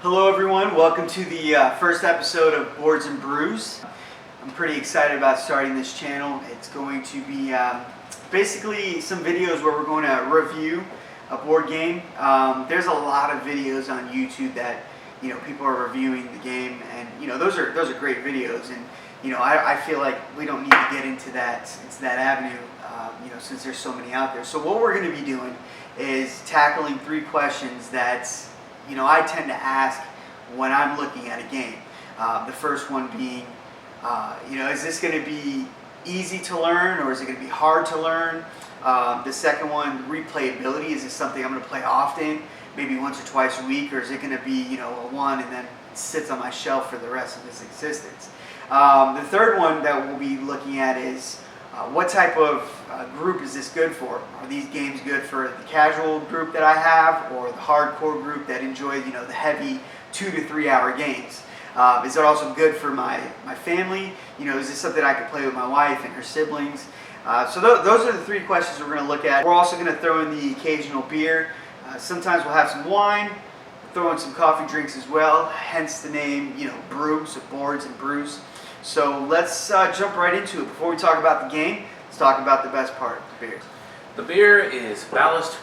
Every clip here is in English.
Hello everyone, welcome to the first episode of Boards and Brews. I'm pretty excited about starting this channel. It's going to be basically some videos where we're going to review a board game. There's a lot of videos on YouTube that people are reviewing the game, and those are great videos, and I feel like we don't need to get into that avenue since there's so many out there. So what we're going to be doing is tackling 3 questions that I tend to ask when I'm looking at a game. The first one being, is this going to be easy to learn or is it going to be hard to learn? The second one, replayability. Is this something I'm going to play often, maybe once or twice a week, or is it going to be a one and then it sits on my shelf for the rest of its existence? The third one that we'll be looking at is what type of group is this good for? Are these games good for the casual group that I have, or the hardcore group that enjoys the heavy 2 to 3 hour games? Is it also good for my family? Is this something I could play with my wife and her siblings? So those are the 3 questions we're going to look at. We're also going to throw in the occasional beer. Sometimes we'll have some wine, throw in some coffee drinks as well, hence the name, Brew, so Boards and Brews. So let's jump right into it. Before we talk about the game, let's talk about the best part, the beer. The beer is Ballast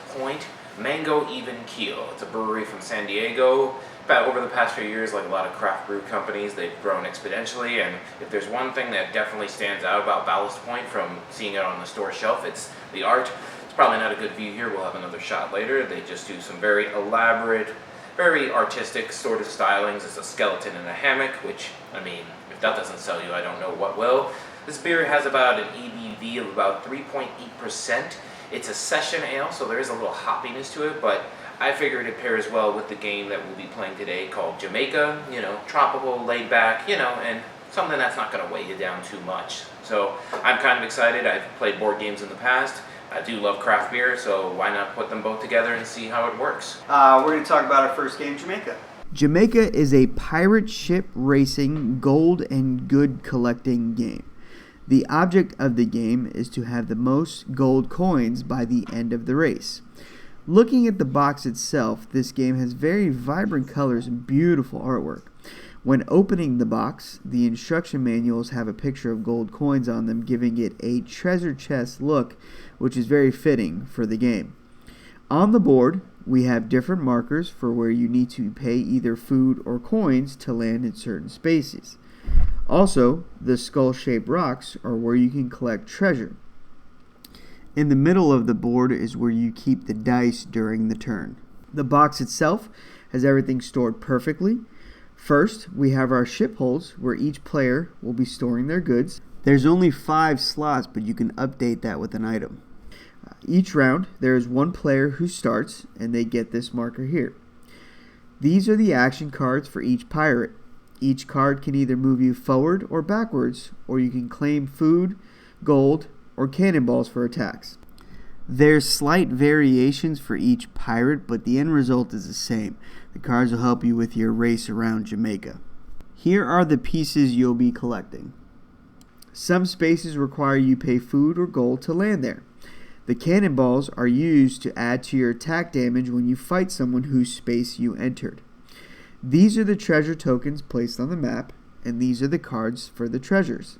Mango Even Keel. It's a brewery from San Diego. Over the past few years, like a lot of craft brew companies, they've grown exponentially, and if there's one thing that definitely stands out about Ballast Point from seeing it on the store shelf, it's the art. It's probably not a good view here, we'll have another shot later. They just do some very elaborate, very artistic sort of stylings. It's a skeleton in a hammock, which, if that doesn't sell you, I don't know what will. This beer has about an ABV of about 3.8%. It's a session ale, so there is a little hoppiness to it, but I figured it pairs well with the game that we'll be playing today called Jamaica. Tropical, laid back, and something that's not going to weigh you down too much. So I'm kind of excited. I've played board games in the past. I do love craft beer, so why not put them both together and see how it works? We're going to talk about our first game, Jamaica. Jamaica is a pirate ship racing, gold and good collecting game. The object of the game is to have the most gold coins by the end of the race. Looking at the box itself, this game has very vibrant colors and beautiful artwork. When opening the box, the instruction manuals have a picture of gold coins on them, giving it a treasure chest look, which is very fitting for the game. On the board, we have different markers for where you need to pay either food or coins to land in certain spaces. Also, the skull-shaped rocks are where you can collect treasure. In the middle of the board is where you keep the dice during the turn. The box itself has everything stored perfectly. First, we have our ship holds where each player will be storing their goods. There's only 5 slots, but you can update that with an item. Each round, there is one player who starts, and they get this marker here. These are the action cards for each pirate. Each card can either move you forward or backwards, or you can claim food, gold, or cannonballs for attacks. There's slight variations for each pirate, but the end result is the same. The cards will help you with your race around Jamaica. Here are the pieces you'll be collecting. Some spaces require you pay food or gold to land there. The cannonballs are used to add to your attack damage when you fight someone whose space you entered. These are the treasure tokens placed on the map, and these are the cards for the treasures.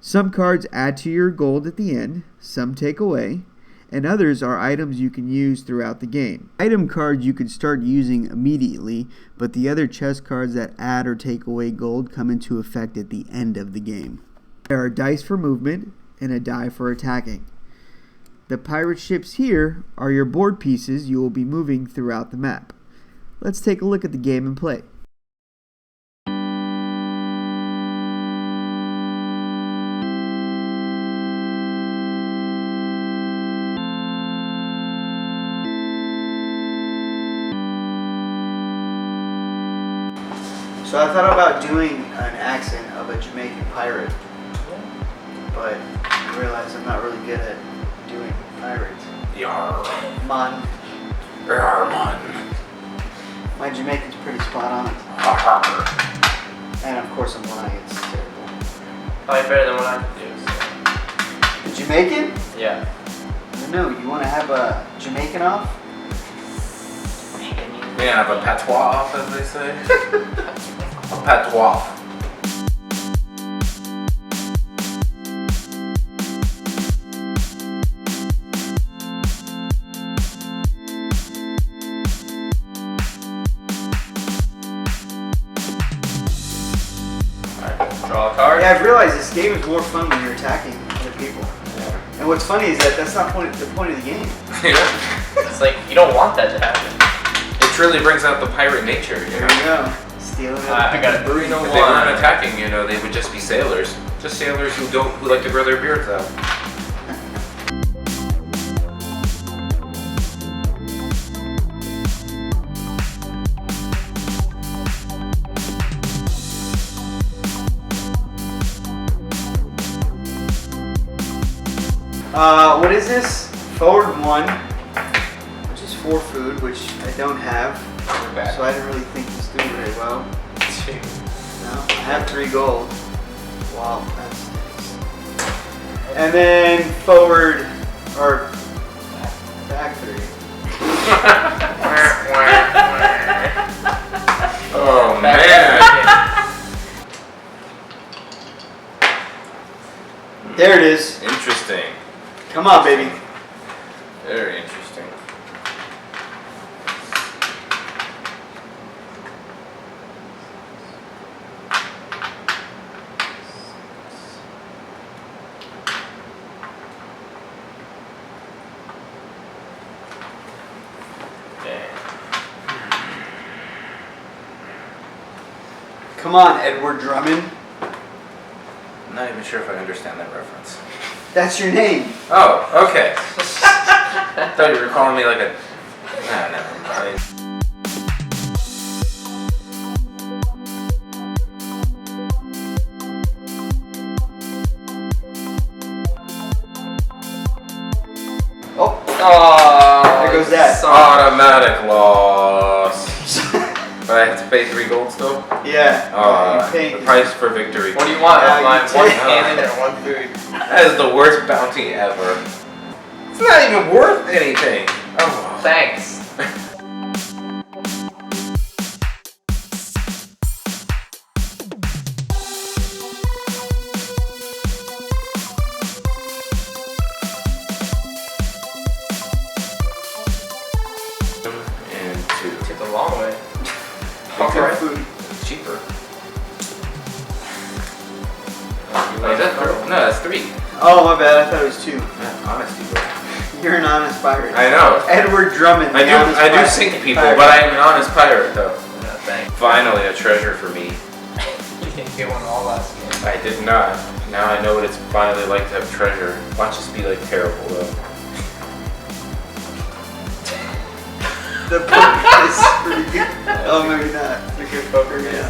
Some cards add to your gold at the end, some take away, and others are items you can use throughout the game. Item cards you can start using immediately, but the other chest cards that add or take away gold come into effect at the end of the game. There are dice for movement and a die for attacking. The pirate ships here are your board pieces you will be moving throughout the map. Let's take a look at the game and play. So I thought about doing an accent of a Jamaican pirate, but I realized I'm not really good at doing pirates. Yar. Man. Yar, man. My Jamaican's pretty spot on. And of course I'm lying, it's terrible. Probably better than what I do. So. The Jamaican? Yeah. No, you want to have a Jamaican off? Jamaican. We have a patois, as they say. A patois. Draw a card. Yeah, I've realized this game is more fun when you're attacking other people. Yeah. And what's funny is that that's not the point of the game. Yeah. It's like you don't want that to happen. It truly brings out the pirate nature. You There know? you go. Stealing it. I got a Brew If they weren't attacking, you know, they would just be sailors. Just sailors who like to grow their beards out. What is this? Forward 1, which is 4 food, which I don't have. We're back. So I didn't really think this through very well. 2. No, I have 3 gold. Wow, that's nice. And then forward, or back 3. Oh Back man. There it is. Interesting. Come on, baby. Very interesting. Come on, Edward Drummond. I'm not even sure if I understand that reference. That's your name. Oh, okay. I thought you were calling me like a... Nah, never mind. Oh, there goes that. Automatic loss. But I have to pay 3 gold still? Yeah. Oh, you pay- the price for victory. What do you want? Yeah, Mine, you one take- cannon or one food. That is the worst bounty ever. It's not even worth anything. Oh, Thanks. and 2. Took a long way. Take Alright. food. It's cheaper. You Oh, is that 3? No, that's 3. Oh, my bad. I thought it was 2. Yeah, honesty, bro. You're an honest pirate. I know. Edward Drummond. I the honest do pirate. sink people, Pirate. but I am an honest pirate, though. No, thanks. Finally, a treasure for me. You didn't get one all last game. I did not. Now I know what it's finally like to have treasure. Watch this be like terrible, though. The poker is pretty good. Oh, maybe not. It's a good poker game. Yeah.